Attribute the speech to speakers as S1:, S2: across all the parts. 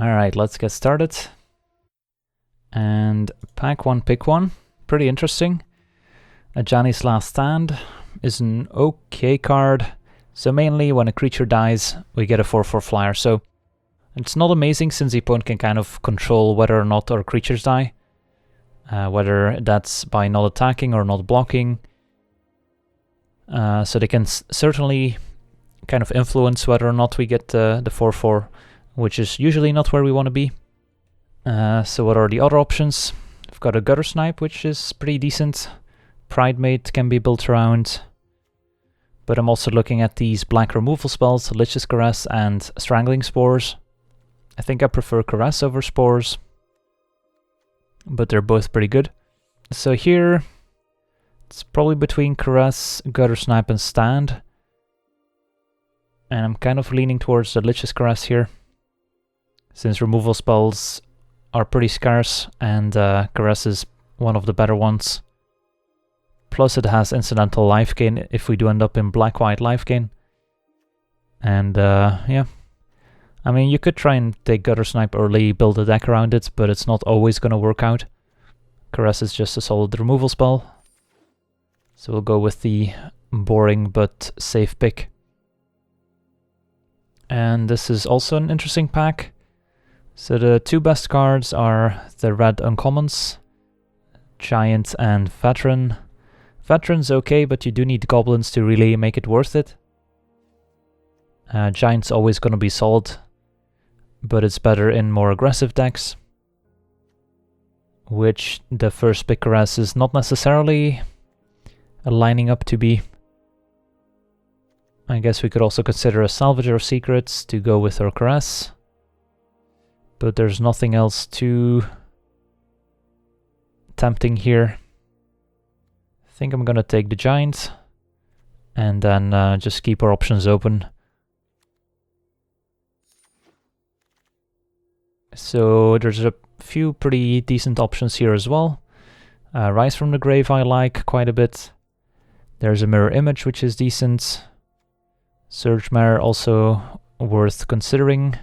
S1: Alright, let's get started. And pack one, pick one. Pretty interesting. Ajani's Last Stand is an okay card. So mainly when a creature dies, we get a 4/4 flyer. So it's not amazing since the opponent can kind of control whether or not our creatures die. Whether that's by not attacking or not blocking. So they can certainly kind of influence whether or not we get the 4/4, which is usually not where we want to be. So what are the other options? We've got a Gutter Snipe, which is pretty decent. Pridemate can be built around. But I'm also looking at these black removal spells, Lich's Caress and Strangling Spores. I think I prefer Caress over Spores, but they're both pretty good. So here, it's probably between Caress, Gutter Snipe and Stand. And I'm kind of leaning towards the Lich's Caress here, since removal spells are pretty scarce and Caress is one of the better ones. Plus it has incidental life gain if we do end up in black-white life gain. And yeah, I mean you could try and take Gutter Snipe early, build a deck around it, but it's not always going to work out. Caress is just a solid removal spell. So we'll go with the boring but safe pick. And this is also an interesting pack. So the two best cards are the red uncommons, Giant and Veteran. Veteran's okay, but you do need goblins to really make it worth it. Giant's always going to be solid, but it's better in more aggressive decks, which the first pick Caress is not necessarily lining up to be. I guess we could also consider a Salvager of Secrets to go with our Caress, but there's nothing else too tempting here. I think I'm gonna take the Giant and then just keep our options open. So there's a few pretty decent options here as well. Rise from the Grave I like quite a bit. There's a Mirror Image which is decent. Surge Mare also worth considering.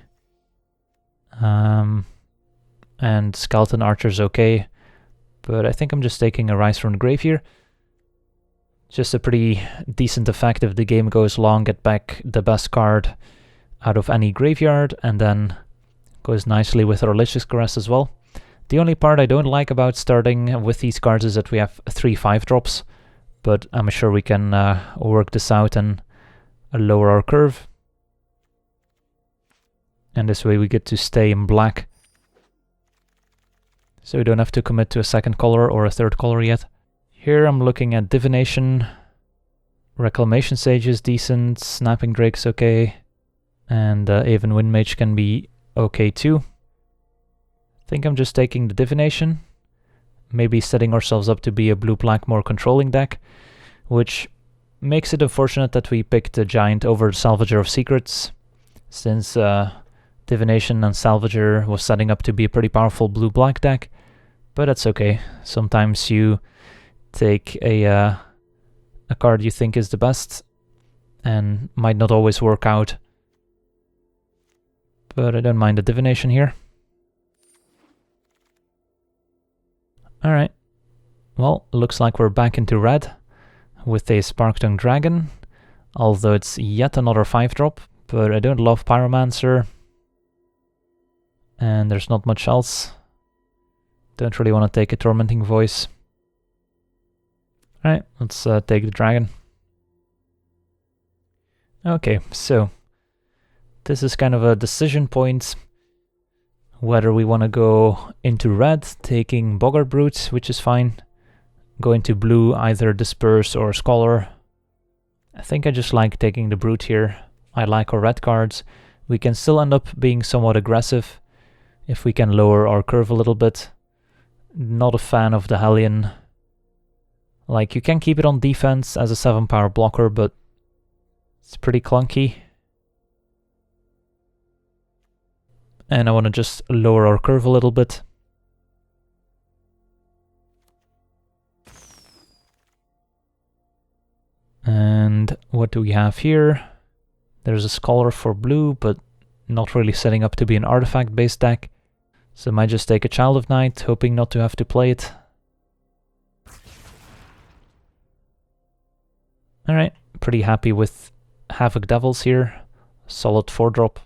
S1: And Skeleton Archer's okay, but I think I'm just taking a Rise from the Grave here. Just a pretty decent effect if the game goes long, get back the best card out of any graveyard, and then goes nicely with our Lich's Caress as well. The only part I don't like about starting with these cards is that we have 3 5-drops, but I'm sure we can work this out and lower our curve. And this way we get to stay in black. So we don't have to commit to a second color or a third color yet. Here I'm looking at Divination. Reclamation Sage is decent. Snapping Drake's okay. And even Windmage can be okay too. I think I'm just taking the Divination. Maybe setting ourselves up to be a blue-black more controlling deck, which makes it unfortunate that we picked the Giant over Salvager of Secrets, since Divination and Salvager was setting up to be a pretty powerful blue-black deck, but that's okay. Sometimes you take a card you think is the best, and might not always work out. But I don't mind the Divination here. Alright, well, looks like we're back into red with a Sparktongue Dragon, although it's yet another 5-drop, but I don't love Pyromancer. And there's not much else. Don't really want to take a Tormenting Voice. Alright, let's take the dragon. Okay, so this is kind of a decision point whether we want to go into red, taking Boggart Brute, which is fine. Go into blue, either Disperse or Scholar. I think I just like taking the Brute here. I like our red cards. We can still end up being somewhat aggressive if we can lower our curve a little bit. Not a fan of the Hellion. Like, you can keep it on defense as a 7-power blocker, but it's pretty clunky. And I want to just lower our curve a little bit. And what do we have here? There's a Scholar for blue, but not really setting up to be an artifact-based deck. So I might just take a Child of Night, hoping not to have to play it. Alright, pretty happy with Havoc Devils here. Solid 4-drop.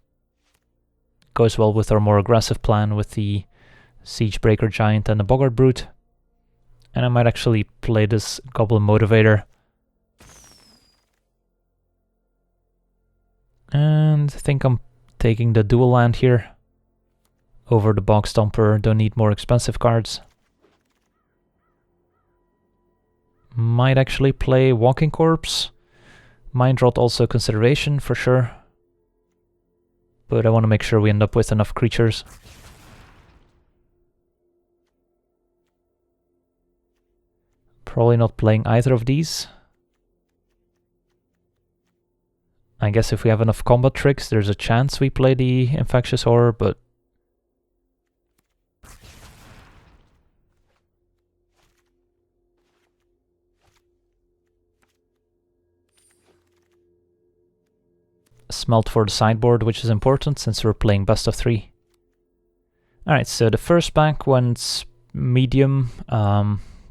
S1: Goes well with our more aggressive plan with the Siegebreaker Giant and the Boggart Brute. And I might actually play this Goblin Motivator. And I think I'm taking the dual land here over the Bog Stomper. Don't need more expensive cards. Might actually play Walking Corpse. Mind Rot also consideration for sure. But I want to make sure we end up with enough creatures. Probably not playing either of these. I guess if we have enough combat tricks, there's a chance we play the Infectious Horror, but Smelt for the sideboard, which is important since we're playing best of 3. Alright, so the first pack went medium,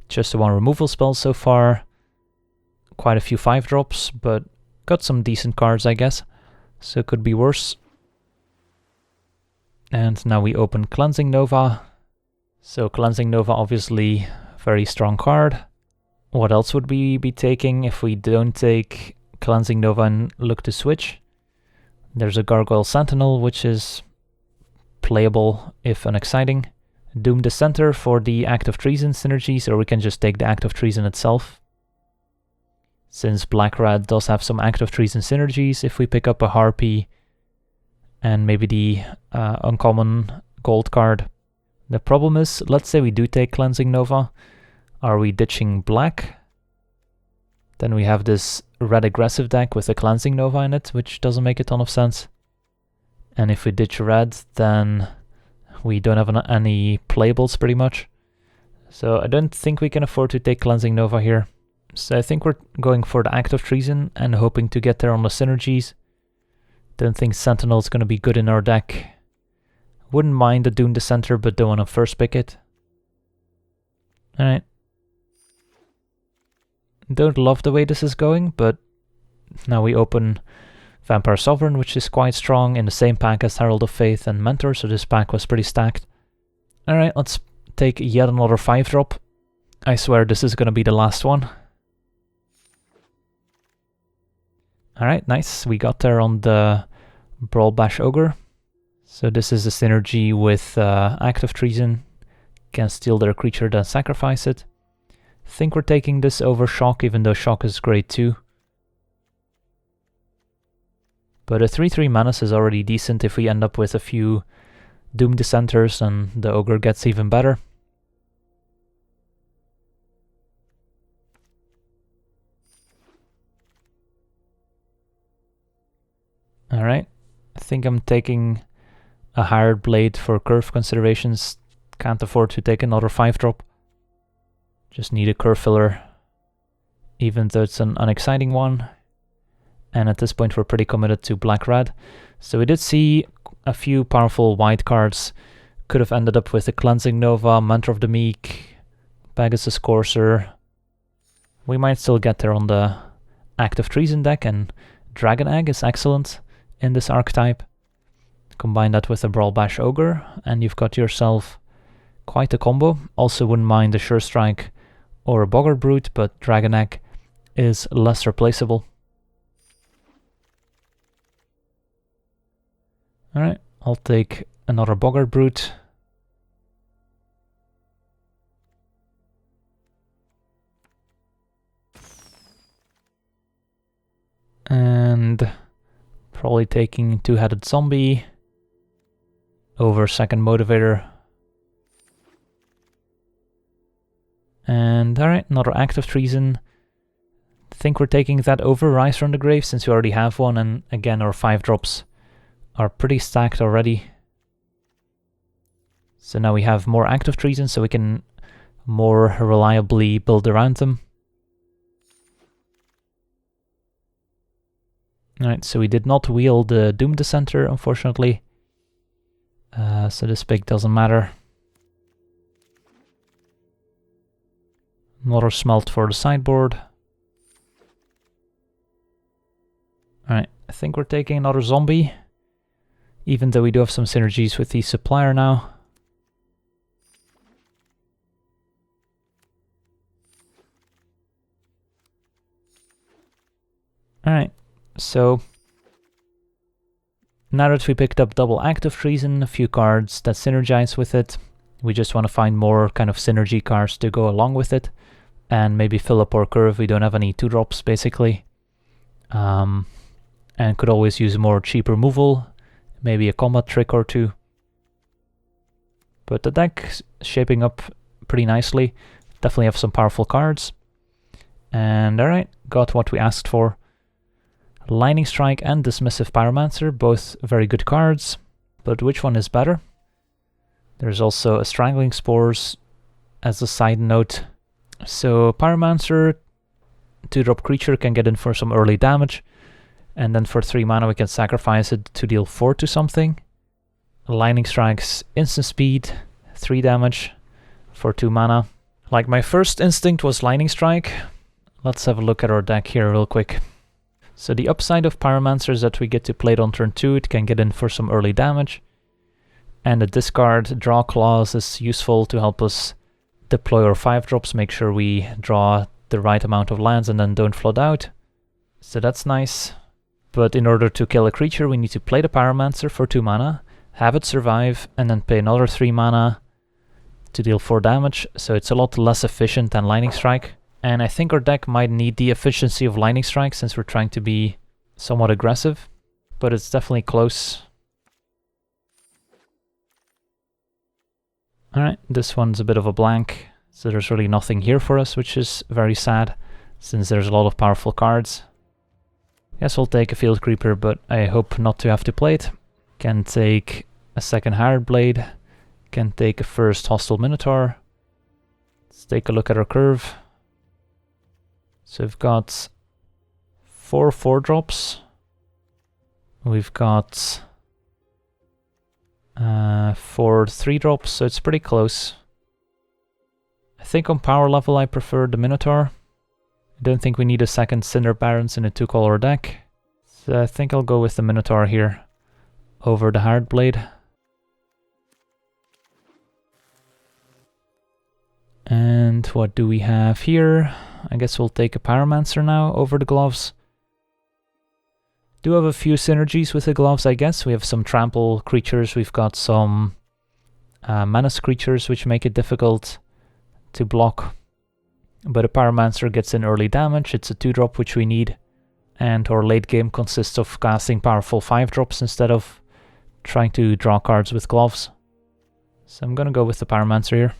S1: just the one removal spell so far. Quite a few 5-drops, but got some decent cards, I guess, so it could be worse. And now we open Cleansing Nova. So Cleansing Nova, obviously, very strong card. What else would we be taking if we don't take Cleansing Nova and look to switch? There's a Gargoyle Sentinel, which is playable if unexciting. Doom Dissenter for the Act of Treason synergies, or we can just take the Act of Treason itself. Since Black-Red does have some Act of Treason synergies, if we pick up a Harpy and maybe the uncommon gold card. The problem is, let's say we do take Cleansing Nova, are we ditching black? Then we have this red aggressive deck with a Cleansing Nova in it, which doesn't make a ton of sense. And if we ditch red, then we don't have any playables pretty much. So I don't think we can afford to take Cleansing Nova here. So I think we're going for the Act of Treason and hoping to get there on the synergies. Don't think Sentinel is going to be good in our deck. Wouldn't mind the Doom Dissenter, but don't want to first pick it. Alright. Don't love the way this is going, but now we open Vampire Sovereign, which is quite strong in the same pack as Herald of Faith and Mentor, so this pack was pretty stacked. Alright, let's take yet another 5-drop. I swear this is going to be the last one. Alright, nice. We got there on the Brawl Bash Ogre. So this is a synergy with Act of Treason. Can steal their creature, then sacrifice it. Think we're taking this over Shock, even though Shock is great too. But a 3/3 Menace is already decent. If we end up with a few Doom Dissenters, then the Ogre gets even better. Alright, I think I'm taking a Hired Blade for curve considerations. Can't afford to take another 5-drop. Just need a curve filler, even though it's an unexciting one. And at this point we're pretty committed to Black-Red. So we did see a few powerful white cards. Could have ended up with a Cleansing Nova, Mentor of the Meek, Pegasus Courser. We might still get there on the Act of Treason deck, and Dragon Egg is excellent in this archetype. Combine that with a Brawl Bash Ogre, and you've got yourself quite a combo. Also wouldn't mind a Sure Strike or a Boggart Brute, but Dragon Egg is less replaceable. Alright, I'll take another Boggart Brute. And probably taking Two-Headed Zombie over Second Motivator. And alright, another Act of Treason. Think we're taking that over Rise from the Grave since we already have one, and again our 5-drops are pretty stacked already. So now we have more Act of Treason, so we can more reliably build around them. Alright, so we did not wheel the Doom Dissenter, unfortunately. So this pick doesn't matter. Another smelt for the sideboard. Alright, I think we're taking another zombie. Even though we do have some synergies with the supplier now. Alright, so now that we picked up double Act of Treason, a few cards that synergize with it, we just want to find more kind of synergy cards to go along with it, and maybe fill up our curve. We don't have any 2-drops basically, and could always use more cheap removal, maybe a combat trick or two. But the deck's shaping up pretty nicely, definitely have some powerful cards. And alright, got what we asked for. Lightning Strike and Dismissive Pyromancer, both very good cards, but which one is better? There's also a Strangling Spores as a side note. So Pyromancer, 2-drop creature, can get in for some early damage, and then for 3 mana we can sacrifice it to deal 4 to something. Lightning Strike's instant speed, 3 damage for 2 mana. Like, my first instinct was Lightning Strike. Let's have a look at our deck here real quick. So the upside of Pyromancer is that we get to play it on turn 2, it can get in for some early damage. And the discard draw clause is useful to help us deploy our 5-drops, make sure we draw the right amount of lands and then don't flood out. So that's nice. But in order to kill a creature, we need to play the Pyromancer for 2 mana, have it survive, and then pay another 3 mana to deal 4 damage. So it's a lot less efficient than Lightning Strike. And I think our deck might need the efficiency of Lightning Strike since we're trying to be somewhat aggressive. But it's definitely close. Alright, this one's a bit of a blank. So there's really nothing here for us, which is very sad, since there's a lot of powerful cards. Guess we'll take a Field Creeper, but I hope not to have to play it. Can take a second Hired Blade. Can take a first Hostile Minotaur. Let's take a look at our curve. So we've got 4 4-drops. We've got 4 3-drops, so it's pretty close. I think on power level I prefer the Minotaur. I don't think we need a second Cinder Barons in a 2-color deck. So I think I'll go with the Minotaur here over the Hired Blade. And what do we have here? I guess we'll take a Pyromancer now over the gloves. Do have a few synergies with the gloves, I guess. We have some trample creatures, we've got some menace creatures which make it difficult to block. But a Pyromancer gets in early damage, it's a 2-drop which we need. And our late game consists of casting powerful 5-drops instead of trying to draw cards with gloves. So I'm gonna go with the Pyromancer here.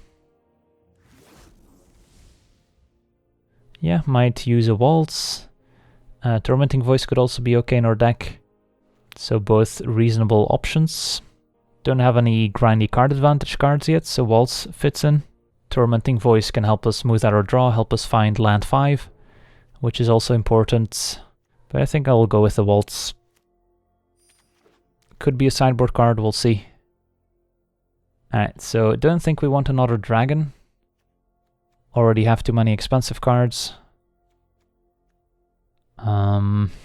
S1: Yeah, might use a Waltz. Tormenting Voice could also be okay in our deck. So both reasonable options. Don't have any grindy card advantage cards yet, so Waltz fits in. Tormenting Voice can help us smooth out our draw, help us find land 5, which is also important. But I think I'll go with the Waltz. Could be a sideboard card, we'll see. Alright, so don't think we want another dragon. Already have too many expensive cards.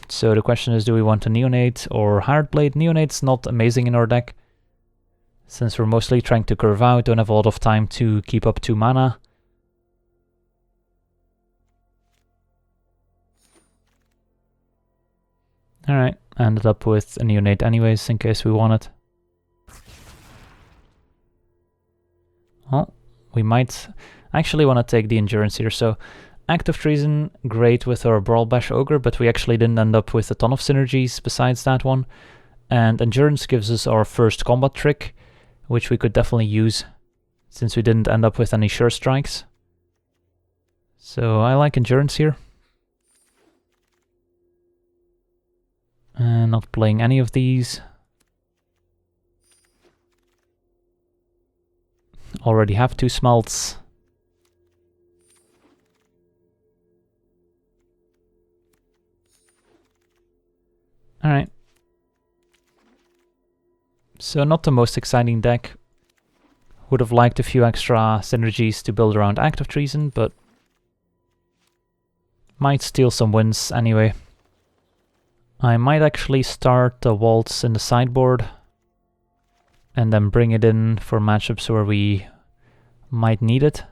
S1: So the question is, do we want a Neonate or Hired Blade? Neonate's not amazing in our deck, since we're mostly trying to curve out, don't have a lot of time to keep up 2 mana. Alright, ended up with a Neonate anyways, in case we want it. Well, we might actually want to take the Endurance here, so Act of Treason, great with our Brawl Bash Ogre, but we actually didn't end up with a ton of synergies besides that one. And Endurance gives us our first combat trick, which we could definitely use, since we didn't end up with any Sure Strikes. So I like Endurance here. And not playing any of these. Already have 2 smelts. Alright. So not the most exciting deck. Would have liked a few extra synergies to build around Active Treason, but might steal some wins anyway. I might actually start the Waltz in the sideboard and then bring it in for matchups where we might need it.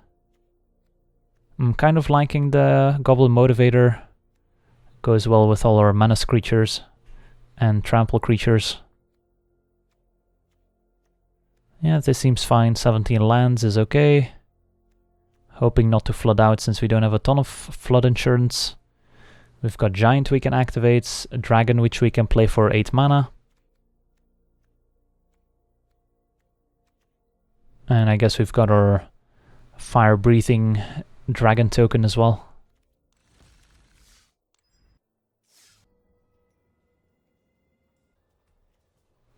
S1: I'm kind of liking the Goblin Motivator. Goes well with all our menace creatures and trample creatures. Yeah, this seems fine. 17 lands is okay. Hoping not to flood out since we don't have a ton of flood insurance. We've got Giant we can activate, a Dragon which we can play for 8 mana. And I guess we've got our fire-breathing dragon token as well.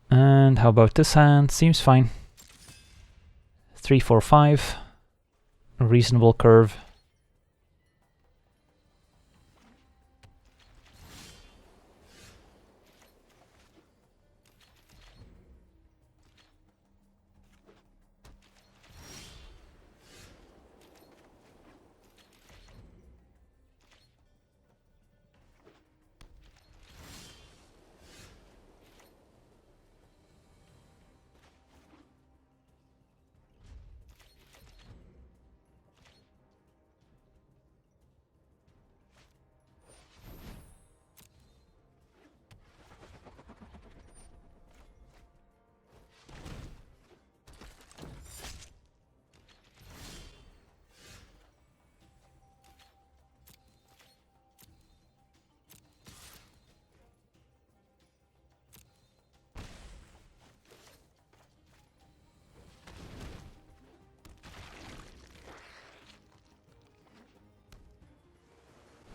S1: And how about this hand? Seems fine. 3, 4, 5. A reasonable curve.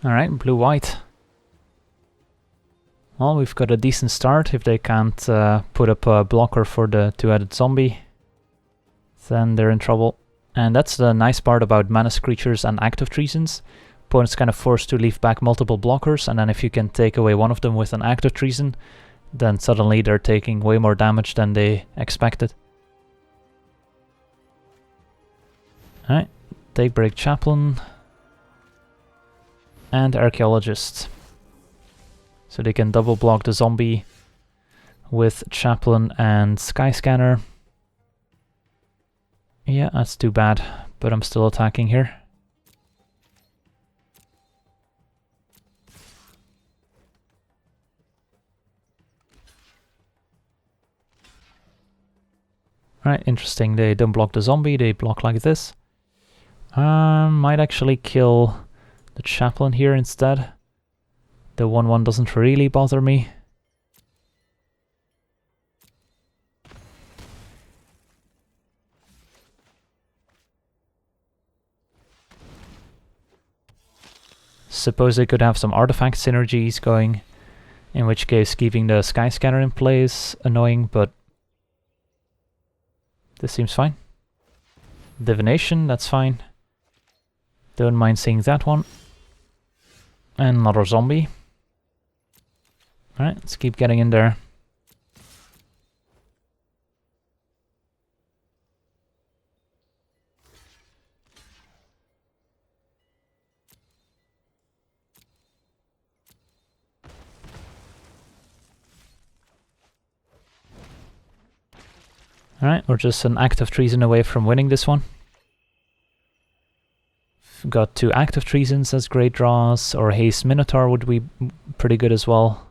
S1: Alright, blue-white. Well, we've got a decent start. If they can't put up a blocker for the two-headed zombie, then they're in trouble. And that's the nice part about menace creatures and active treasons. Opponent's kind of forced to leave back multiple blockers, and then if you can take away one of them with an active treason, then suddenly they're taking way more damage than they expected. Alright, Daybreak Chaplain. And Archaeologist. So they can double block the zombie with Chaplain and Skyscanner. Yeah, that's too bad, but I'm still attacking here. Right, interesting. They don't block the zombie, they block like this. Might actually kill the Chaplain here instead. The 1/1 doesn't really bother me. Suppose they could have some artifact synergies going, in which case keeping the Skyscanner in play is annoying, but this seems fine. Divination, that's fine. Don't mind seeing that one. And another zombie. Alright, let's keep getting in there. Alright, we're just an active treason away from winning this one. We've got 2 active treasons as great draws, or Haste Minotaur would be pretty good as well.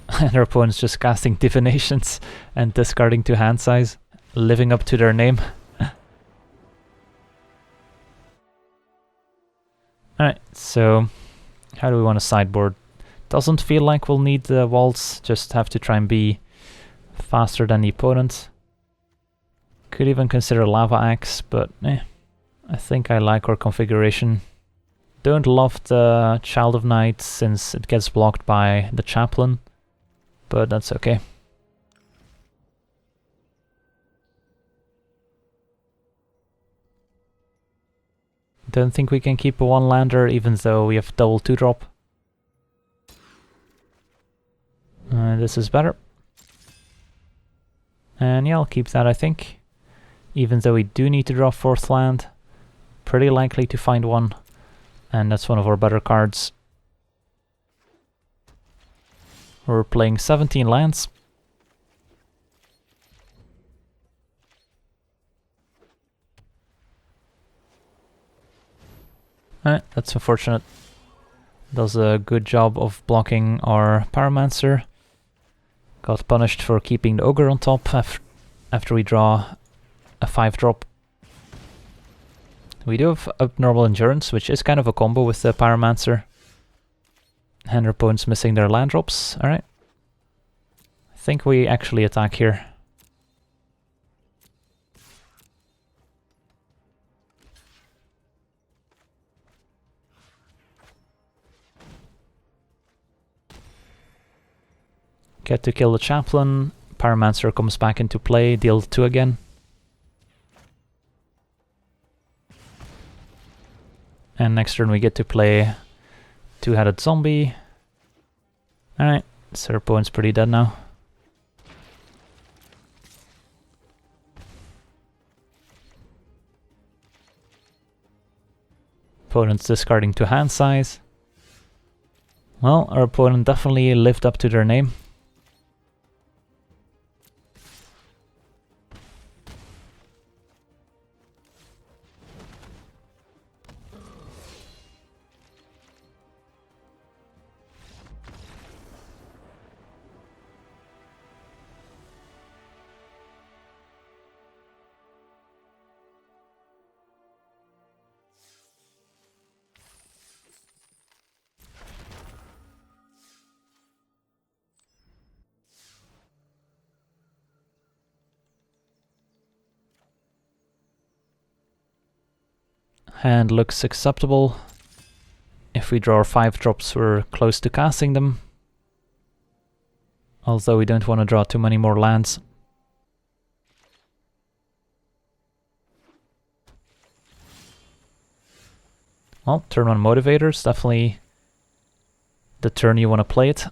S1: And our opponent's just casting divinations and discarding 2 hand size, living up to their name. Alright, so how do we want to sideboard? Doesn't feel like we'll need the Waltz, just have to try and be faster than the opponent. Could even consider Lava Axe, but I think I like our configuration. Don't love the Child of Night since it gets blocked by the Chaplain, but that's okay. Don't think we can keep a 1-lander even though we have double 2-drop. And this is better. And yeah, I'll keep that, I think. Even though we do need to draw 4th land. Pretty likely to find one. And that's one of our better cards. We're playing 17 lands. That's unfortunate. Does a good job of blocking our Pyromancer. Got punished for keeping the Ogre on top after we draw a 5-drop. We do have Abnormal Endurance, which is kind of a combo with the Pyromancer. And our opponent's missing their land drops. Alright. I think we actually attack here. Get to kill the Chaplain. Pyromancer comes back into play, deal 2 again. And next turn we get to play 2-headed zombie. Alright, so our opponent's pretty dead now. Opponent's discarding 2 hand size. Well, our opponent definitely lived up to their name. Hand looks acceptable. If we draw 5 drops, we're close to casting them. Although we don't want to draw too many more lands. Well, turn 1 Motivators, definitely the turn you want to play it.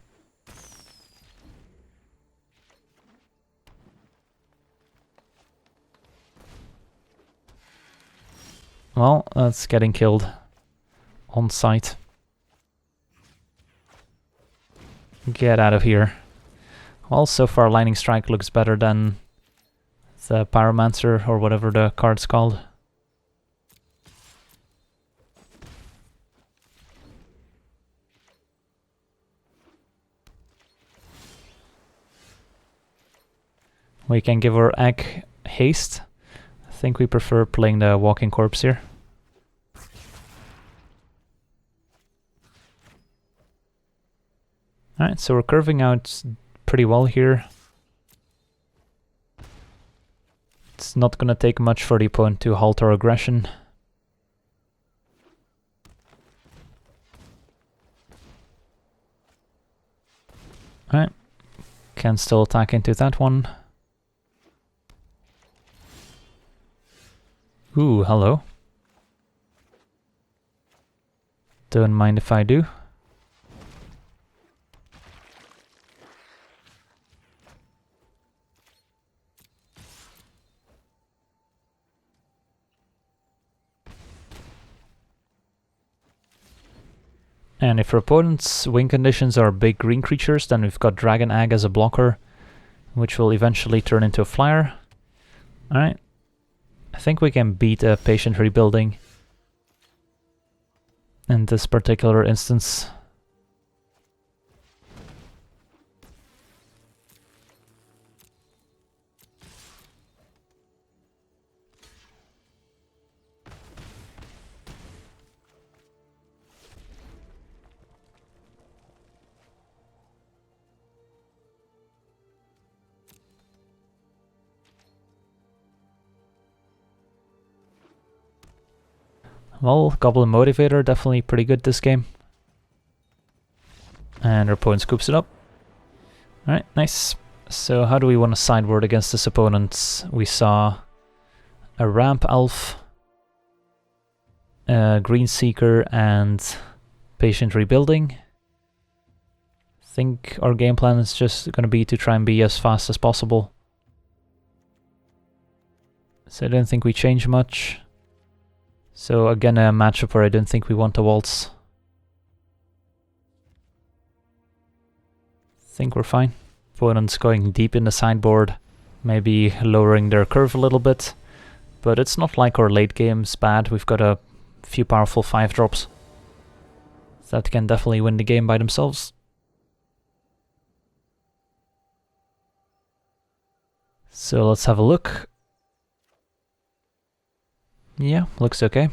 S1: Well, that's getting killed on sight. Get out of here. Well, so far Lightning Strike looks better than the Pyromancer or whatever the card's called. We can give our egg haste. I think we prefer playing the Walking Corpse here. Alright, so we're curving out pretty well here. It's not gonna take much for the opponent to halt our aggression. Alright, can still attack into that one. Ooh, hello. Don't mind if I do. And if our opponent's win conditions are big green creatures, then we've got Dragon Egg as a blocker, which will eventually turn into a flyer. Alright. I think we can beat a Patient Rebuilding in this particular instance. Well, Goblin Motivator, definitely pretty good this game. And our opponent scoops it up. Alright, nice. So how do we want to sideboard against this opponent? We saw a Ramp Elf, a Green Seeker, and Patient Rebuilding. think our game plan is just going to be to try and be as fast as possible. So I don't think we change much. So again, a matchup where I don't think we want a waltz. Think we're fine. Opponent's going deep in the sideboard, maybe lowering their curve a little bit. But it's not like our late game's bad. We've got a few powerful 5-drops that can definitely win the game by themselves. So let's have a look. Yeah, looks okay.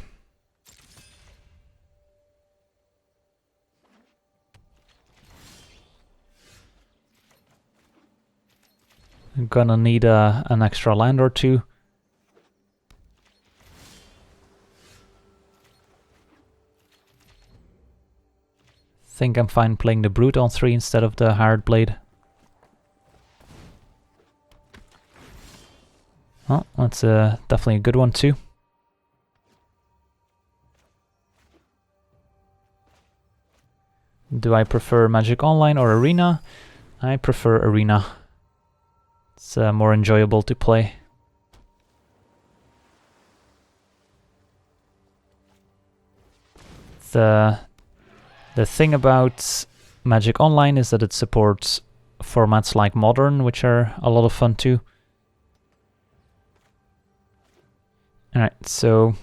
S1: I'm gonna need an extra land or two. Think I'm fine playing the Brute on 3 instead of the Hard Blade. Oh, that's definitely a good one too. Do I prefer Magic Online or Arena? I prefer Arena. It's more enjoyable to play. The thing about Magic Online is that it supports formats like Modern, which are a lot of fun too. Alright, so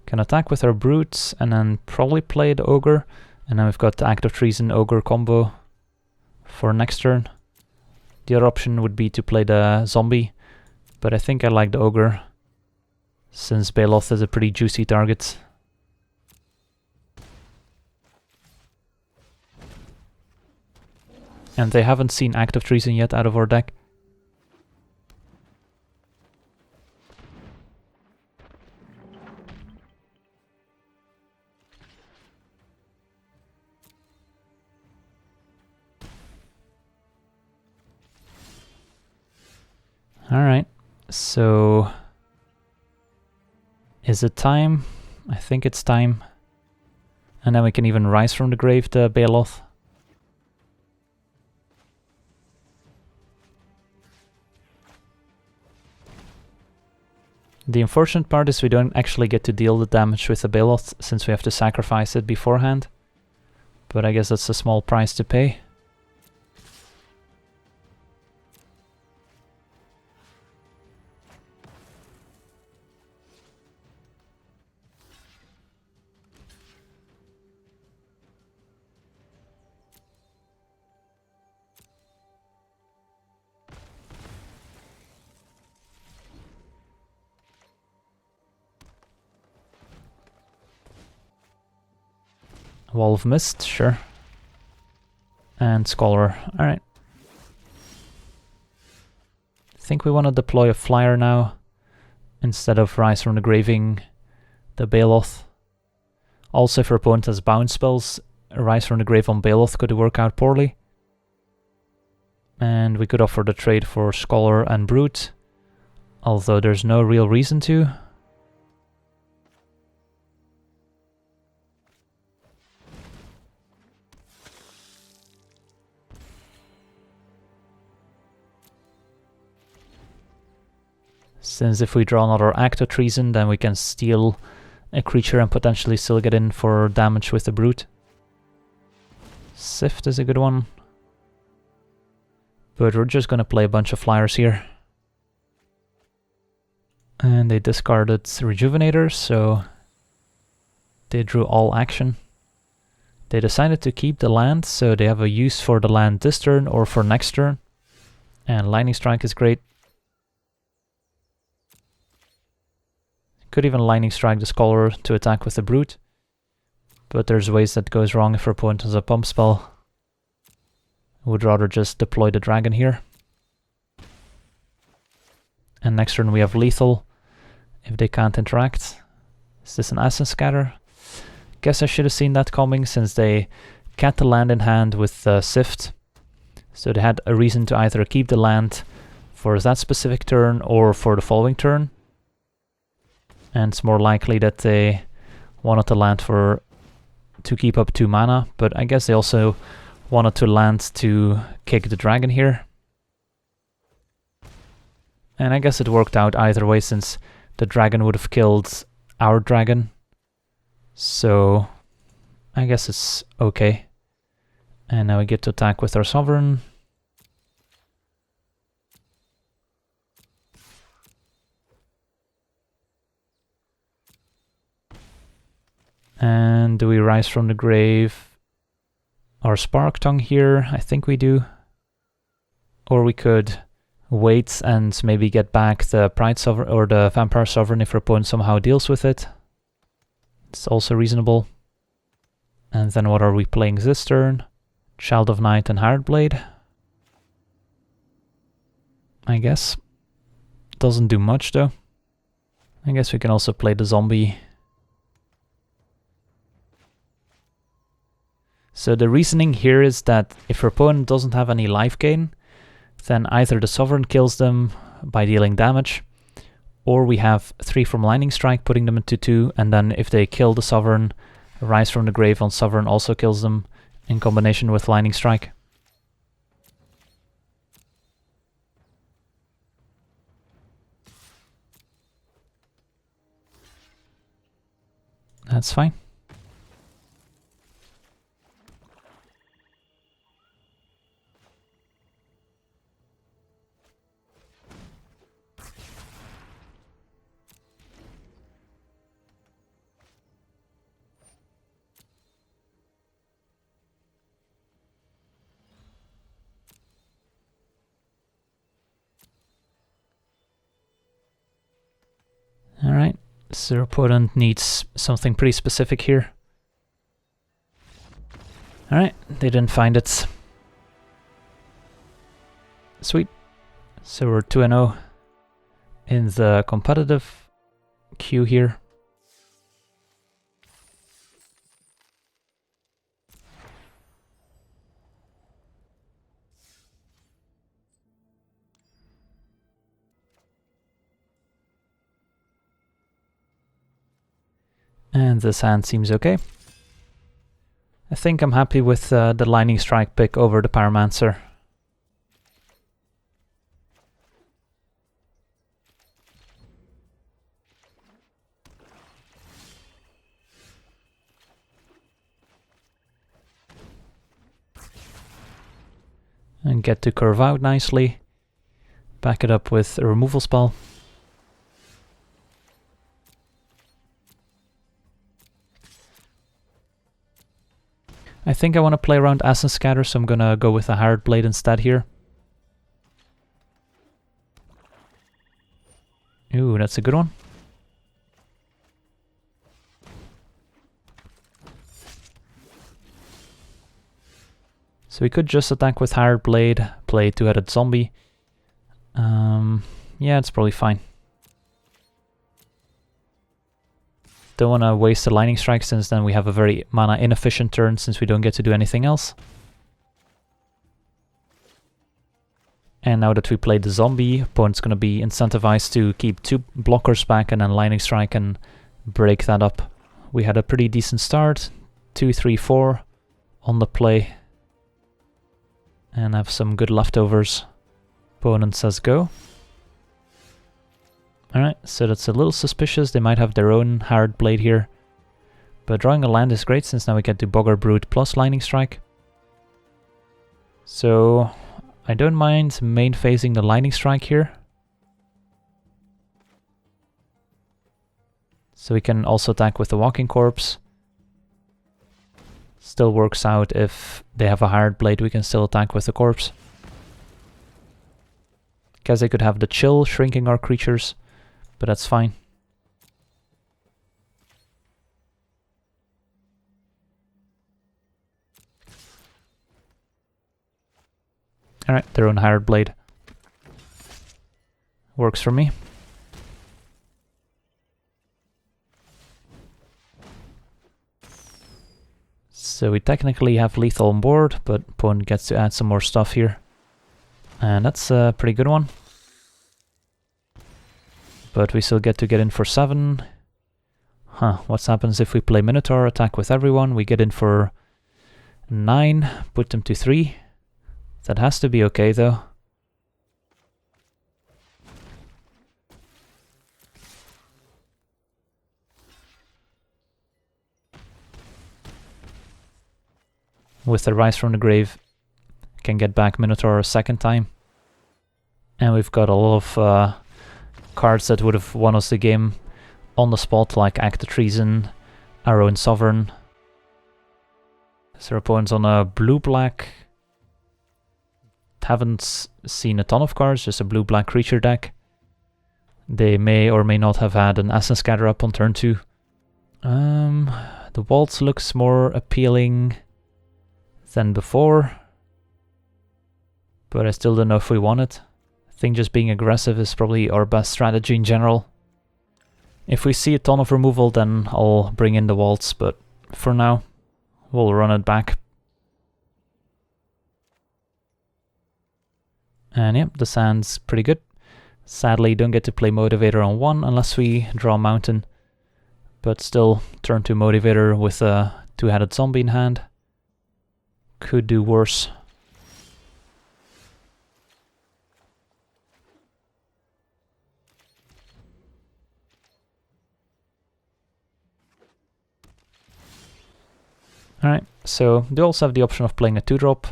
S1: can attack with our Brutes and then probably play the Ogre. And then we've got the Act of Treason Ogre combo for next turn. The other option would be to play the Zombie, but I think I like the Ogre, since Baloth is a pretty juicy target. And they haven't seen Act of Treason yet out of our deck. Alright, so is it time? I think it's time. And then we can even rise from the grave to Baloth. The unfortunate part is we don't actually get to deal the damage with the Baloth since we have to sacrifice it beforehand. But I guess that's a small price to pay. Wall of Mist, sure. And Scholar, alright. I think we want to deploy a flyer now, instead of Rise from the Graving the Baloth. Also, if our opponent has bounce spells, Rise from the Grave on Baloth could work out poorly. And we could offer the trade for Scholar and Brute, although there's no real reason to. Since if we draw another Act of Treason, then we can steal a creature and potentially still get in for damage with the Brute. Sift is a good one. But we're just gonna play a bunch of flyers here. And they discarded Rejuvenator, so they drew all action. They decided to keep the land, so they have a use for the land this turn or for next turn. And Lightning Strike is great. Could even Lightning Strike the Scholar to attack with the Brute. But there's ways that goes wrong if our opponent has a pump spell. I would rather just deploy the dragon here. And next turn we have Lethal, if they can't interact. Is this an Essence Scatter? Guess I should have seen that coming, since they cat the land in hand with Sift. So they had a reason to either keep the land for that specific turn or for the following turn. And it's more likely that they wanted the land to keep up 2 mana, but I guess they also wanted to land to kick the dragon here. And I guess it worked out either way, since the dragon would have killed our dragon. So I guess it's okay. And now we get to attack with our sovereign. And do we rise from the grave our Spark Tongue here? I think we do. Or we could wait and maybe get back the Pride Sovereign or the Vampire Sovereign if our opponent somehow deals with it. It's also reasonable. And then what are we playing this turn? Child of Night and Hired Blade. I guess. Doesn't do much though. I guess we can also play the zombie. So the reasoning here is that if your opponent doesn't have any life gain, then either the Sovereign kills them by dealing damage, or we have 3 from Lightning Strike, putting them into 2, and then if they kill the Sovereign, Rise from the Grave on Sovereign also kills them in combination with Lightning Strike. That's fine. Alright, so our opponent needs something pretty specific here. Alright, they didn't find it. Sweet. So we're 2-0 in the competitive queue here. And this hand seems okay. I think I'm happy with the Lightning Strike pick over the Pyromancer. And get to curve out nicely. Back it up with a removal spell. I think I want to play around Essence Scatter, so I'm gonna go with a Hired Blade instead here. Ooh, that's a good one. So we could just attack with Hired Blade, play two-headed zombie. Yeah, it's probably fine. Don't want to waste a Lightning Strike, since then we have a very mana inefficient turn, since we don't get to do anything else. And now that we played the zombie, opponent's going to be incentivized to keep 2 blockers back and then Lightning Strike and break that up. We had a pretty decent start, 2, 3, 4 on the play, and have some good leftovers. Opponent says go. Alright, so that's a little suspicious. They might have their own Hired Blade here. But drawing a land is great, since now we get to Boggart Brute plus Lightning Strike. So I don't mind main phasing the Lightning Strike here. So we can also attack with the Walking Corpse. Still works out if they have a Hired Blade, we can still attack with the Corpse. Guess they could have the Chill, shrinking our creatures, but that's fine. Alright, their own Hired Blade. Works for me. So we technically have lethal on board, but opponent gets to add some more stuff here. And that's a pretty good one. But we still get to get in for 7. Huh, what happens if we play Minotaur, attack with everyone? We get in for 9, put them to 3. That has to be okay though. With the Rise from the Grave, can get back Minotaur a second time. And we've got a lot of cards that would have won us the game on the spot, like Act of Treason, Arrow and Sovereign. So our opponent's on a blue-black. Haven't seen a ton of cards, just a blue-black creature deck. They may or may not have had an Essence Scatter up on turn 2. The Waltz looks more appealing than before, but I still don't know if we want it. I think just being aggressive is probably our best strategy in general. If we see a ton of removal, then I'll bring in the Waltz, but for now, we'll run it back. And yep, the sand's pretty good. Sadly, don't get to play Motivator on 1 unless we draw a Mountain, but still, turn 2 Motivator with a 2-headed zombie in hand. Could do worse. Alright, so they also have the option of playing a 2-drop.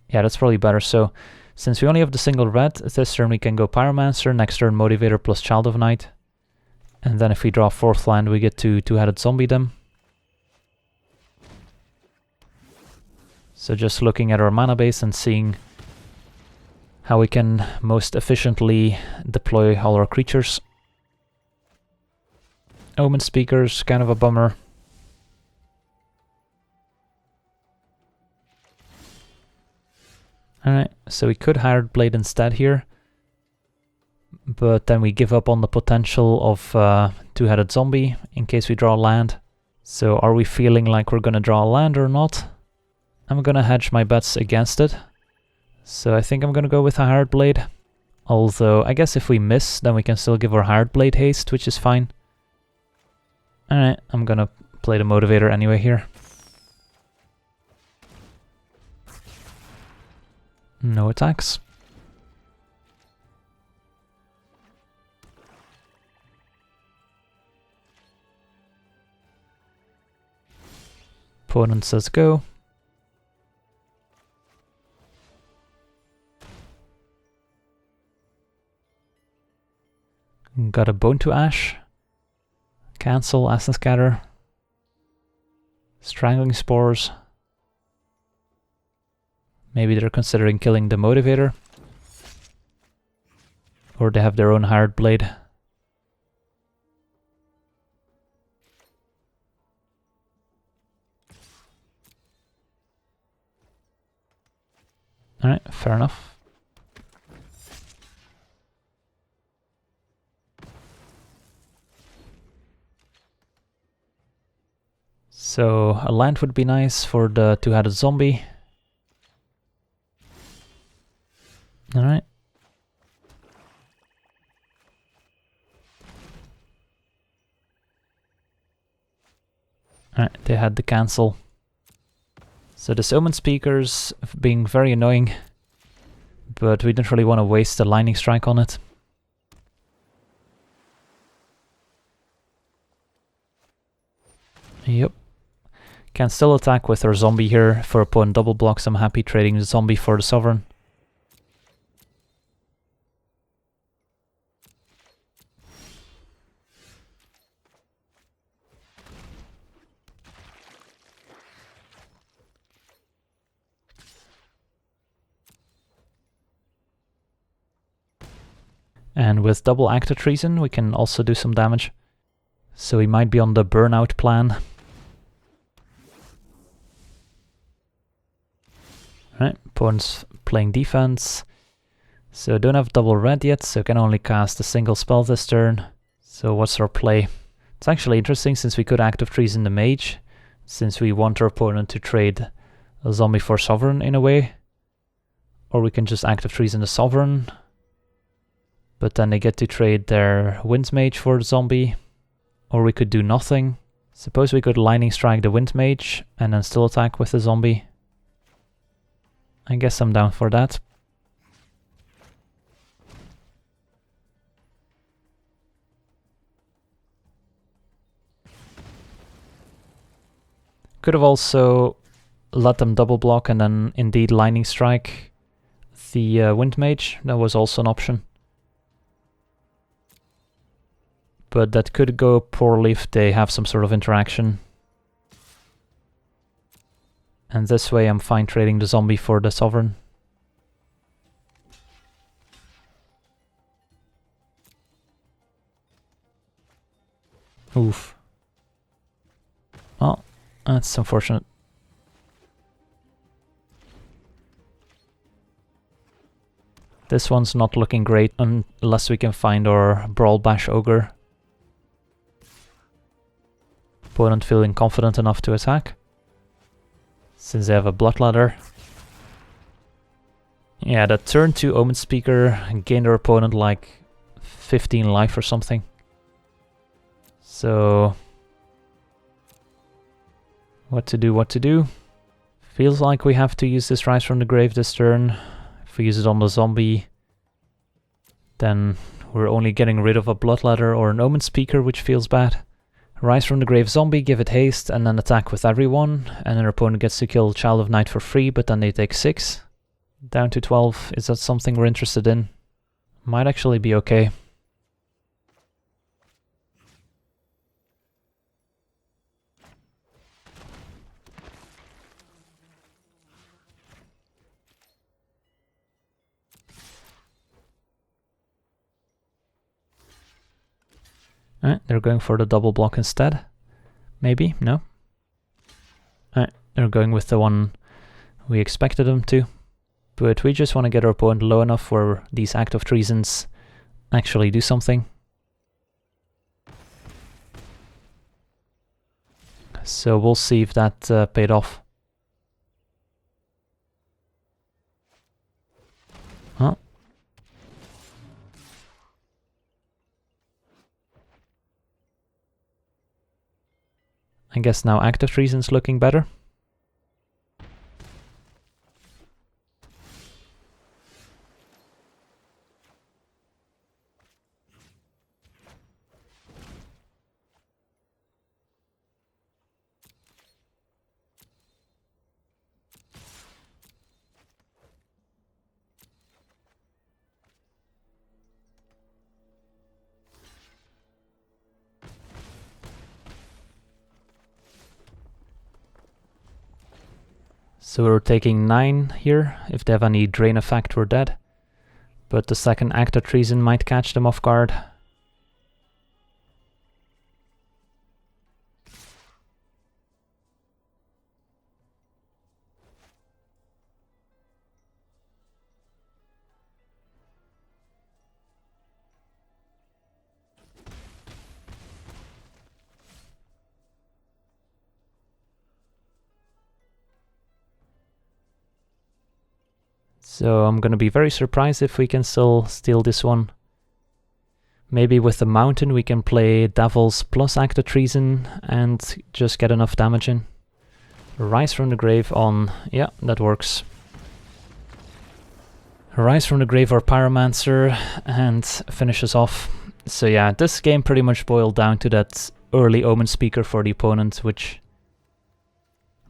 S1: Yeah, that's probably better. So, since we only have the single red, this turn we can go Pyromancer, next turn Motivator plus Child of Night. And then if we draw a 4th land, we get to 2-headed zombie them. So just looking at our mana base and seeing how we can most efficiently deploy all our creatures. Omen Speaker's kind of a bummer. Alright, so we could Hired Blade instead here. But then we give up on the potential of 2-headed zombie in case we draw a land. So are we feeling like we're gonna draw a land or not? I'm gonna hedge my bets against it. So I think I'm gonna go with a Hired Blade. Although, I guess if we miss, then we can still give our Hired Blade haste, which is fine. Alright, I'm gonna play the Motivator anyway here. No attacks. Opponent says go. Got a Bone to Ash. Cancel, Essence Scatter. Strangling Spores. Maybe they're considering killing the Motivator. Or they have their own Hired Blade. Alright, fair enough. So a land would be nice for the 2-headed zombie. Alright. Alright, they had the cancel. So this Omen Speaker's being very annoying, but we didn't really want to waste a Lightning Strike on it. Yep. Can still attack with our zombie here. For opponent double blocks, I'm happy trading the zombie for the Sovereign. And with double Act of Treason, we can also do some damage. So we might be on the burnout plan. Alright, opponent's playing defense. So don't have double red yet, so can only cast a single spell this turn. So what's our play? It's actually interesting since we could Act of Treason the Mage, since we want our opponent to trade a zombie for Sovereign in a way. Or we can just Act of Treason the Sovereign. But then they get to trade their Wind Mage for the zombie. Or we could do nothing. Suppose we could Lightning Strike the Wind Mage and then still attack with the zombie. I guess I'm down for that. Could have also let them double block and then indeed lightning strike the Wind Mage. That was also an option. But that could go poorly if they have some sort of interaction. And this way I'm fine trading the zombie for the Sovereign. Oof. Well, that's unfortunate. This one's not looking great unless we can find our Brawl Bash Ogre. Opponent feeling confident enough to attack, since they have a Blood Ladder. Yeah, that turn 2 Omen Speaker gained our opponent like 15 life or something. So, what to do? Feels like we have to use this Rise from the Grave this turn. If we use it on the zombie, then we're only getting rid of a Blood Ladder or an Omen Speaker, which feels bad. Rise from the Grave zombie, give it haste, and then attack with everyone, and our opponent gets to kill Child of Night for free, but then they take 6. Down to 12, is that something we're interested in? Might actually be okay. Alright, they're going for the double block instead. Maybe? No? Alright, they're going with the one we expected them to. But we just want to get our opponent low enough where these Act of Treasons actually do something. So we'll see if that paid off. Huh? I guess now Act of Treason's looking better. So we're taking 9 here. If they have any drain effect, we're dead. But the second Act of Treason might catch them off guard. So I'm gonna be very surprised if we can still steal this one. Maybe with the Mountain we can play Devils plus Act of Treason and just get enough damage in. Rise from the Grave on... yeah, that works. Rise from the Grave or Pyromancer and finishes off. So yeah, this game pretty much boiled down to that early Omen Speaker for the opponent, which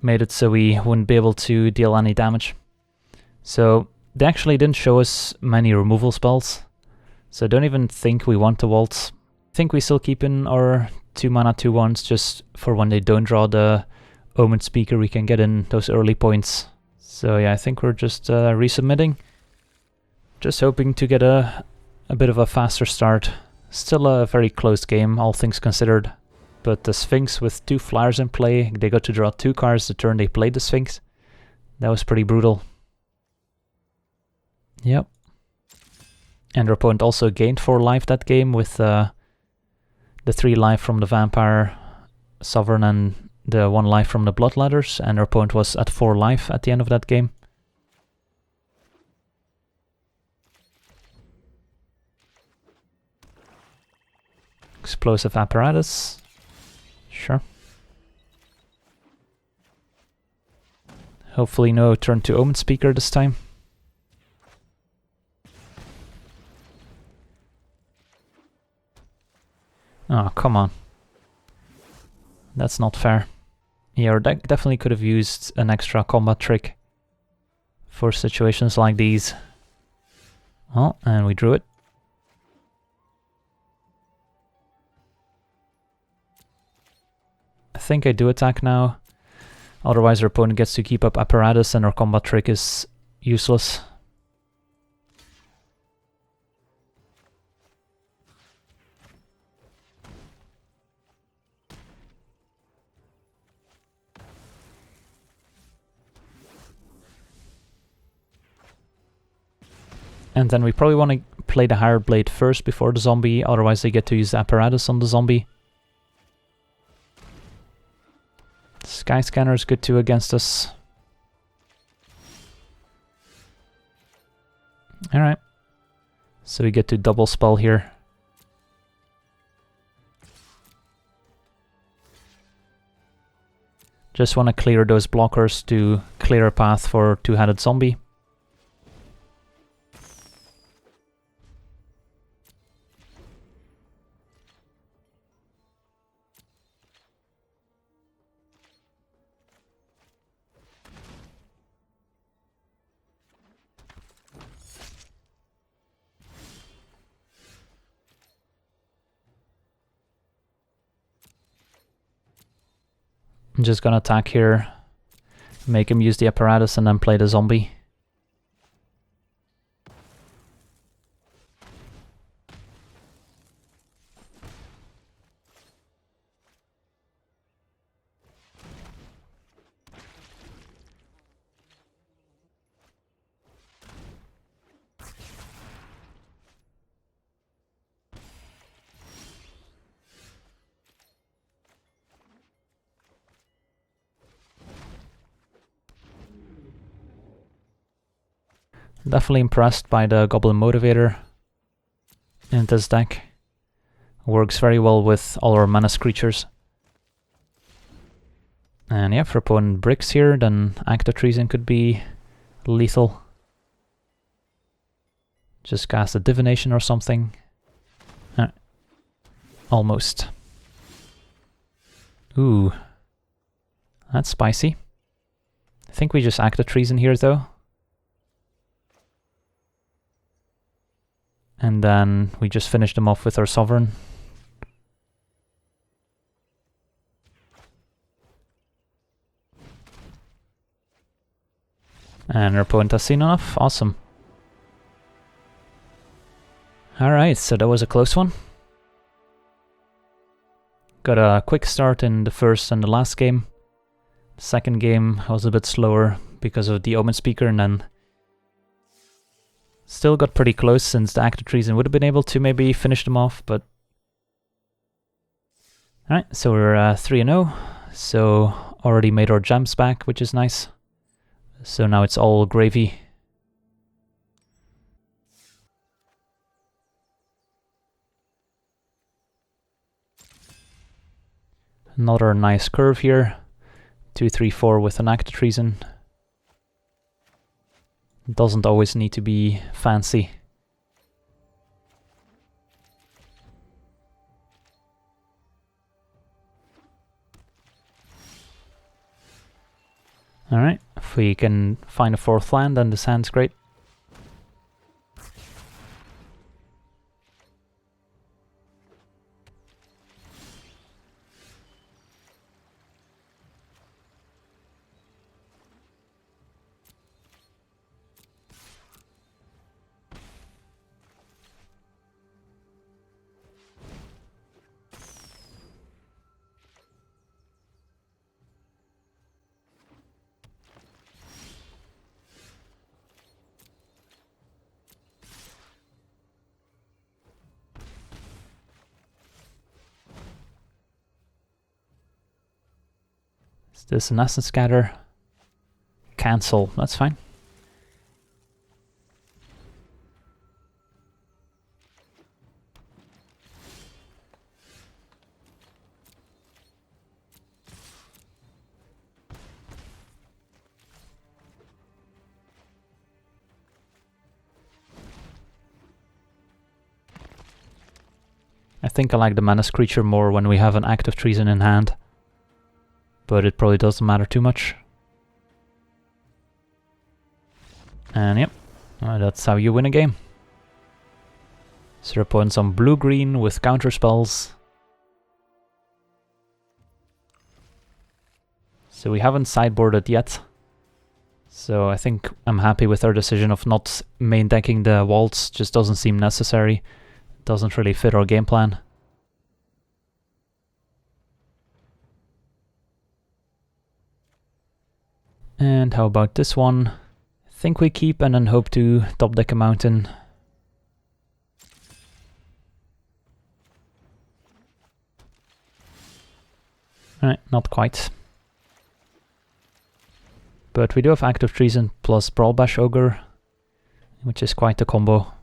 S1: made it so we wouldn't be able to deal any damage. So they actually didn't show us many removal spells, so I don't even think we want to waltz. I think we still keep in our 2 mana 2/1s just for when they don't draw the Omen Speaker, we can get in those early points. So yeah, I think we're just resubmitting. Just hoping to get a bit of a faster start. Still a very close game, all things considered. But the Sphinx with 2 flyers in play, they got to draw 2 cards the turn they played the Sphinx. That was pretty brutal. Yep. And our opponent also gained 4 life that game with the 3 life from the Vampire Sovereign and the 1 life from the Blood Ladders, and our opponent was at 4 life at the end of that game. Explosive Apparatus. Sure. Hopefully no turn to Omen Speaker this time. Oh, come on. That's not fair. Yeah, our deck definitely could have used an extra combat trick for situations like these. Oh, and we drew it. I think I do attack now. Otherwise our opponent gets to keep up apparatus and our combat trick is useless. And then we probably want to play the higher blade first before the zombie, otherwise they get to use the apparatus on the zombie. Sky Scanner is good too against us. Alright. So we get to double spell here. Just want to clear those blockers to clear a path for two-headed zombie. I'm just gonna attack here, make him use the apparatus and then play the zombie. Definitely impressed by the Goblin Motivator in this deck. Works very well with all our menace creatures. And yeah, for opponent bricks here, then Act of Treason could be lethal. Just cast a Divination or something. Almost. Ooh. That's spicy. I think we just Act of Treason here though. And then we just finish them off with our Sovereign. And our opponent has seen enough. Awesome. Alright, so that was a close one. Got a quick start in the first and the last game. The second game was a bit slower because of the Omen Speaker, and then still got pretty close since the Act of Treason would have been able to maybe finish them off, but... Alright, so we're 3-0, so already made our gems back, which is nice. So now it's all gravy. Another nice curve here. 2, 3, 4 with an Act of Treason. Doesn't always need to be fancy. Alright, if we can find a fourth land, then this hand's great. Is this an Essence Scatter? Cancel, that's fine. think I like the menace creature more when we have an Act of Treason in hand. But it probably doesn't matter too much. And yep, that's how you win a game. So your opponent's on blue-green with counter spells. So we haven't sideboarded yet. So I think I'm happy with our decision of not main decking the waltz. Just doesn't seem necessary. Doesn't really fit our game plan. And how about this one? I think we keep and then hope to top deck a mountain. Alright, not quite. But we do have Act of Treason plus Brawl Bash Ogre, which is quite a combo.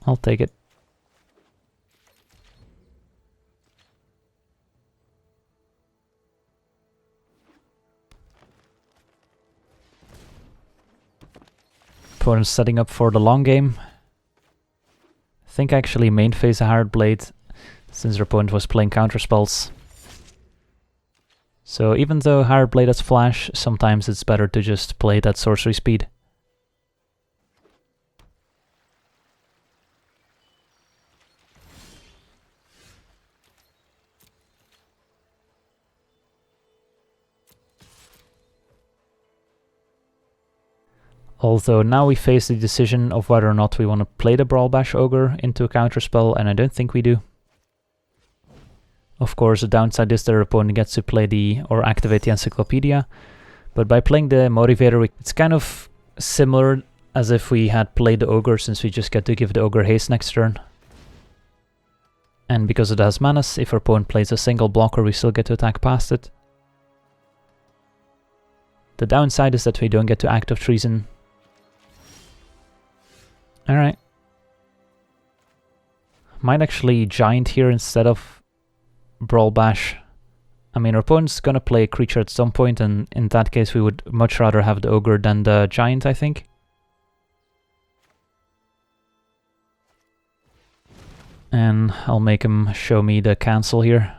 S1: I'll take it. Opponent's setting up for the long game. I think I actually main phase a Hard Blade, since their opponent was playing counter spells. So even though Hard Blade has flash, sometimes it's better to just play it at sorcery speed. Although now we face the decision of whether or not we want to play the Brawl Bash Ogre into a counterspell, and I don't think we do. Of course, the downside is their opponent gets to play or activate the Encyclopedia, but by playing the Motivator, it's kind of similar as if we had played the Ogre, since we just get to give the Ogre haste next turn. And because it has Menace, if our opponent plays a single blocker, we still get to attack past it. The downside is that we don't get to Act of Treason. Alright. Might actually Giant here instead of Brawl Bash. I mean, our opponent's gonna play a creature at some point, and in that case we would much rather have the Ogre than the Giant, I think. And I'll make him show me the cancel here.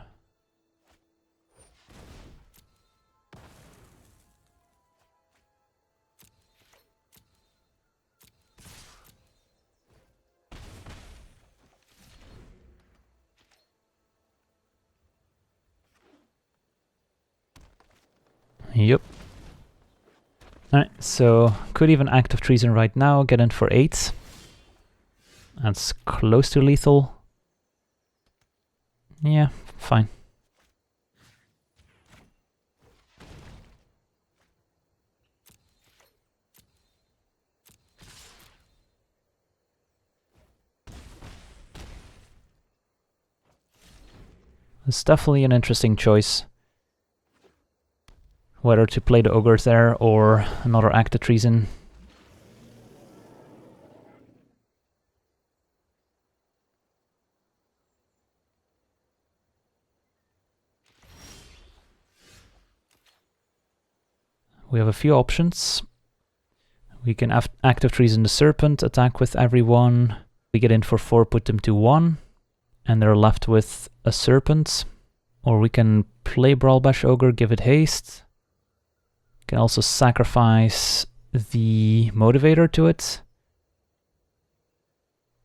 S1: Yep. Alright, so could even Act of Treason right now, get in for 8. That's close to lethal. Yeah, fine. It's definitely an interesting choice. Whether to play the Ogre there or another Act of Treason. We have a few options. We can Act of Treason the Serpent, attack with everyone. We get in for 4, put them to 1, and they're left with a Serpent. Or we can play Brawl Bash Ogre, give it haste. Can also sacrifice the Motivator to it.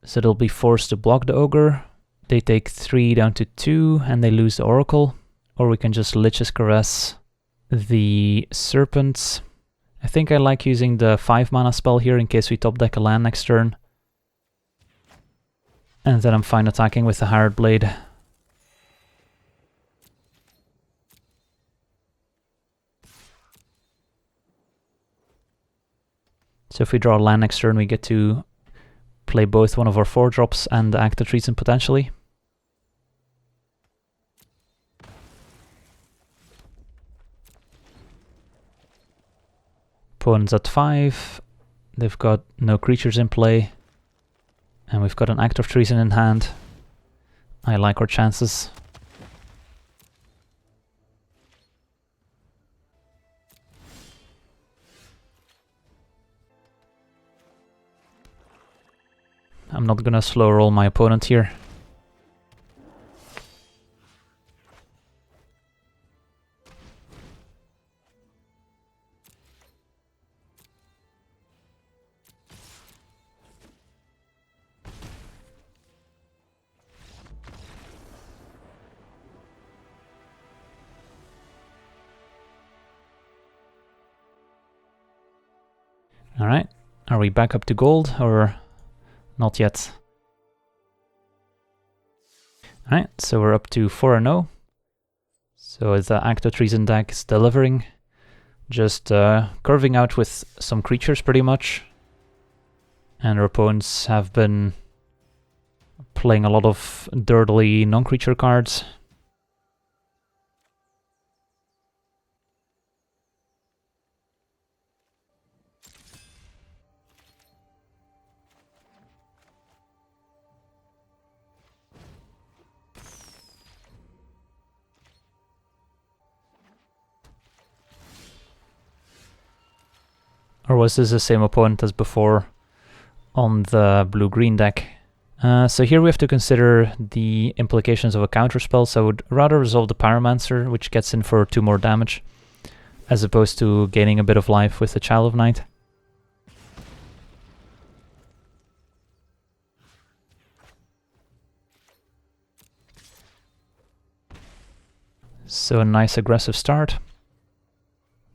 S1: So they'll be forced to block the Ogre. They take 3 down to 2 and they lose the Oracle. Or we can just Lich's Caress the Serpent. I think I like using the 5 mana spell here in case we top deck a land next turn. And then I'm fine attacking with the Hard Blade. So if we draw a land next turn, we get to play both one of our 4-drops and Act of Treason potentially. Opponent's at 5. They've got no creatures in play. And we've got an Act of Treason in hand. I like our chances. I'm not gonna slow roll my opponent here. Alright, are we back up to gold or not yet? Alright, so we're up to 4-0. So the Acto Treason deck is delivering. Just curving out with some creatures pretty much. And our opponents have been playing a lot of dirtily non-creature cards. Or was this the same opponent as before on the blue-green deck? So here we have to consider the implications of a counterspell, so I would rather resolve the Pyromancer, which gets in for 2 more damage, as opposed to gaining a bit of life with the Child of Night. So a nice aggressive start.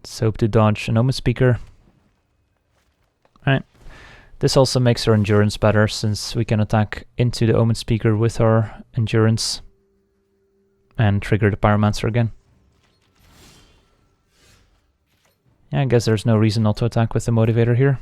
S1: Let's hope to dodge an Omen Speaker. Right. This also makes our endurance better, since we can attack into the Omen Speaker with our endurance and trigger the Pyromancer again. Yeah, I guess there's no reason not to attack with the Motivator here.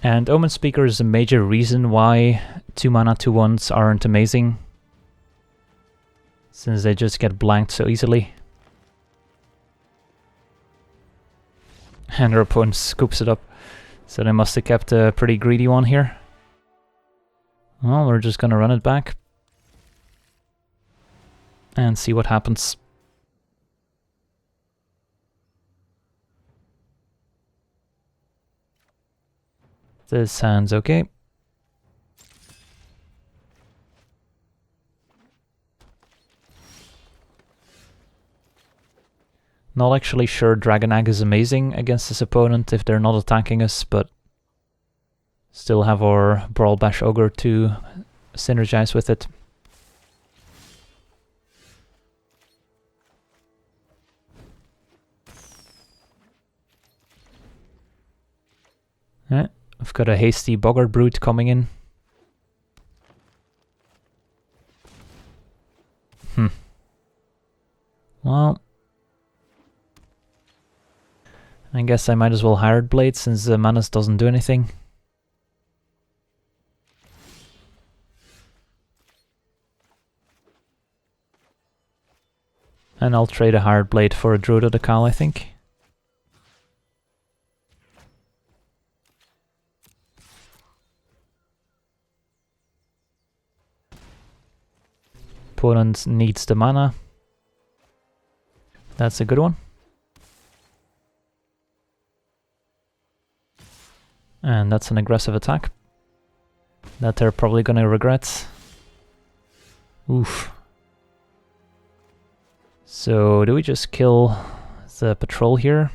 S1: And Omen Speaker is a major reason why 2 mana 2/1s aren't amazing, since they just get blanked so easily. And our opponent scoops it up, so they must have kept a pretty greedy one here. Well, we're just gonna run it back and see what happens. This hand's okay. Not actually sure Dragon Egg is amazing against this opponent if they're not attacking us, but still have our Brawl Bash Ogre to synergize with it. Alright. I've got a hasty Boggart Brute coming in. Well, I guess I might as well Hired Blade, since the Manus doesn't do anything. And I'll trade a Hired Blade for a Druid of the Cowl, I think. Opponent needs the mana. That's a good one. And that's an aggressive attack that they're probably gonna regret. Oof. So do we just kill the patrol here?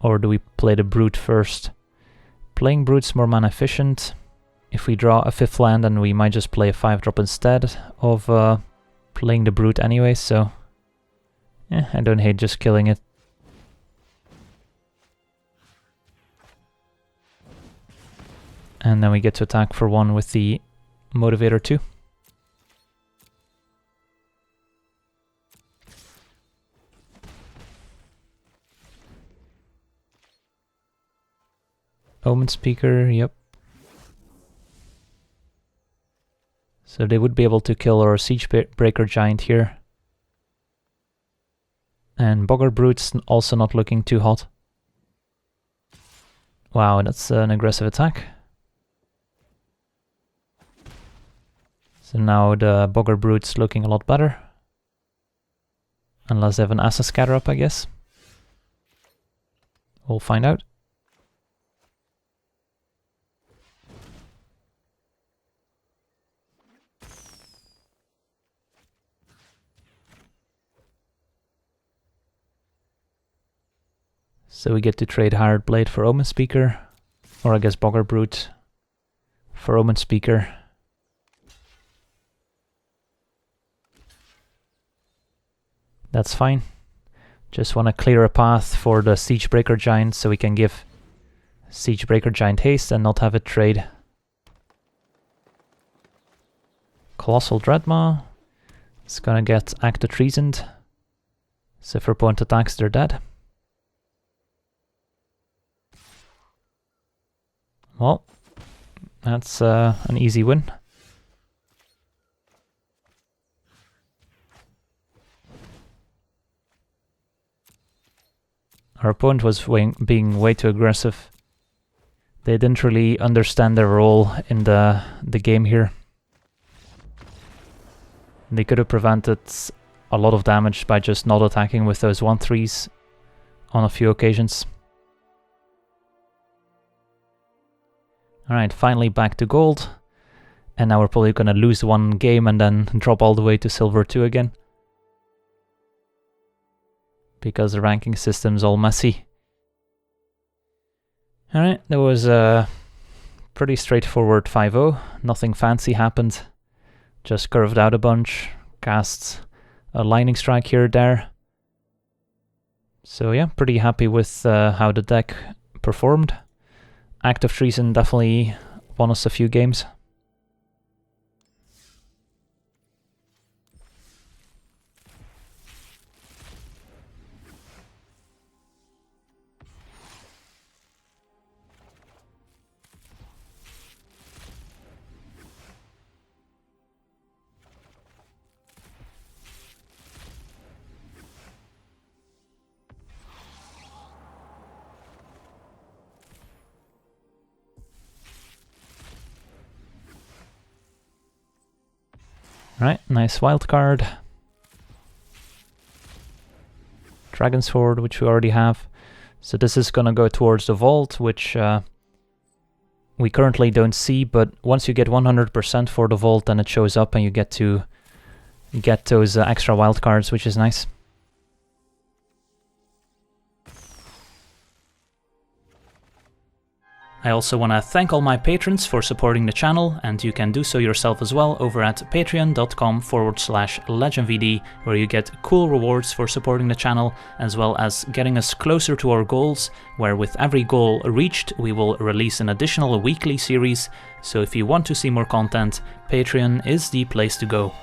S1: Or do we play the Brute first? Playing Brute's more mana efficient. If we draw a 5th land, then we might just play a 5-drop instead of playing the Brute anyway, so yeah, I don't hate just killing it. And then we get to attack for 1 with the Motivator 2. Omen Speaker, yep. So they would be able to kill our Siege Breaker Giant here. And Bogger Brute's also not looking too hot. Wow, that's an aggressive attack. So now the Bogger Brute's looking a lot better. Unless they have an Assa Scatter up, I guess. We'll find out. So we get to trade Hired Blade for Omen Speaker, or I guess Bogger Brute for Omen Speaker. That's fine. Just want to clear a path for the Siegebreaker Giant so we can give Siegebreaker Giant haste and not have it trade. Colossal Dreadmaw. It's gonna get Acta Treasoned. So if our opponent attacks, they're dead. Well, that's an easy win. Our opponent was being way too aggressive. They didn't really understand their role in the game here. They could have prevented a lot of damage by just not attacking with those 1/3s on a few occasions. Alright, finally back to gold. And now we're probably gonna lose one game and then drop all the way to silver 2 again. Because the ranking system's all messy. Alright, that was a pretty straightforward 5-0. Nothing fancy happened. Just curved out a bunch. Cast a Lightning Strike here or there. So yeah, pretty happy with how the deck performed. Act of Treason definitely won us a few games. Right, nice wild card. Dragon Sword, which we already have. So this is gonna go towards the vault, which we currently don't see, but once you get 100% for the vault, then it shows up and you get to get those extra wild cards, which is nice. I also want to thank all my patrons for supporting the channel, and you can do so yourself as well over at patreon.com/LegenVD, where you get cool rewards for supporting the channel, as well as getting us closer to our goals, where with every goal reached, we will release an additional weekly series. So if you want to see more content, Patreon is the place to go.